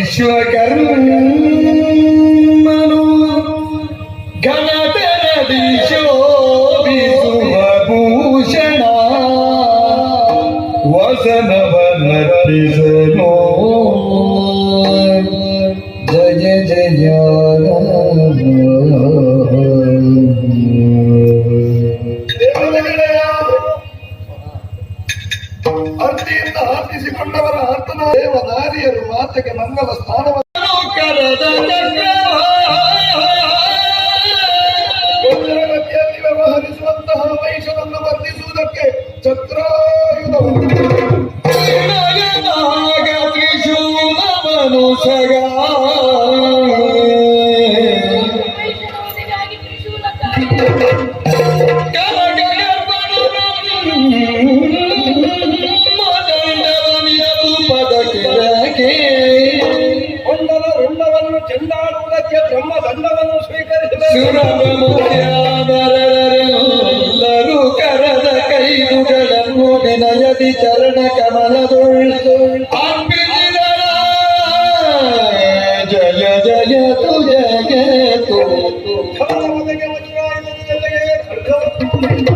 ವಿಶ್ವಕರ್ಮನು ಘನತೆರದಿ ಶೋಭಿಸುವ ಭೂಷಣ ವಸನವನ್ನರ್ಪಿಸಲು ಜಯ ಜಯ ಅರ್ತಿಯಿಂದ ಹಾಕಿಸಿಕೊಂಡವರ ಆತನ ದೇವನಾರಿಯರು ಮಾತೆಗೆ ಮಂಗಲ ಸ್ಥಾನವನ್ನು ಗತಿಯಲ್ಲಿ ವ್ಯವಹರಿಸುವಂತಹ ವೈಷವನ್ನು ವರ್ತಿಸುವುದಕ್ಕೆ ಛತ್ರಾಯುಧವನ್ನು ರುಂಡವನ್ನು ಚೆಂಡಾಡುವುದಕ್ಕೆ ಬ್ರಹ್ಮದಂಡವನ್ನು ಸ್ವೀಕರಿಸಿದರು ಕರದ ಕೈದುಗಳನ್ನು ವಿನಯದಿ ಚರಣ ಕಮಲದೊಳ್ಳು ಅರ್ಪಿಸಿದರ ಜಯ ಜಯ ತು ಜಯ ತು ಖಡ್ಗವನ್ನು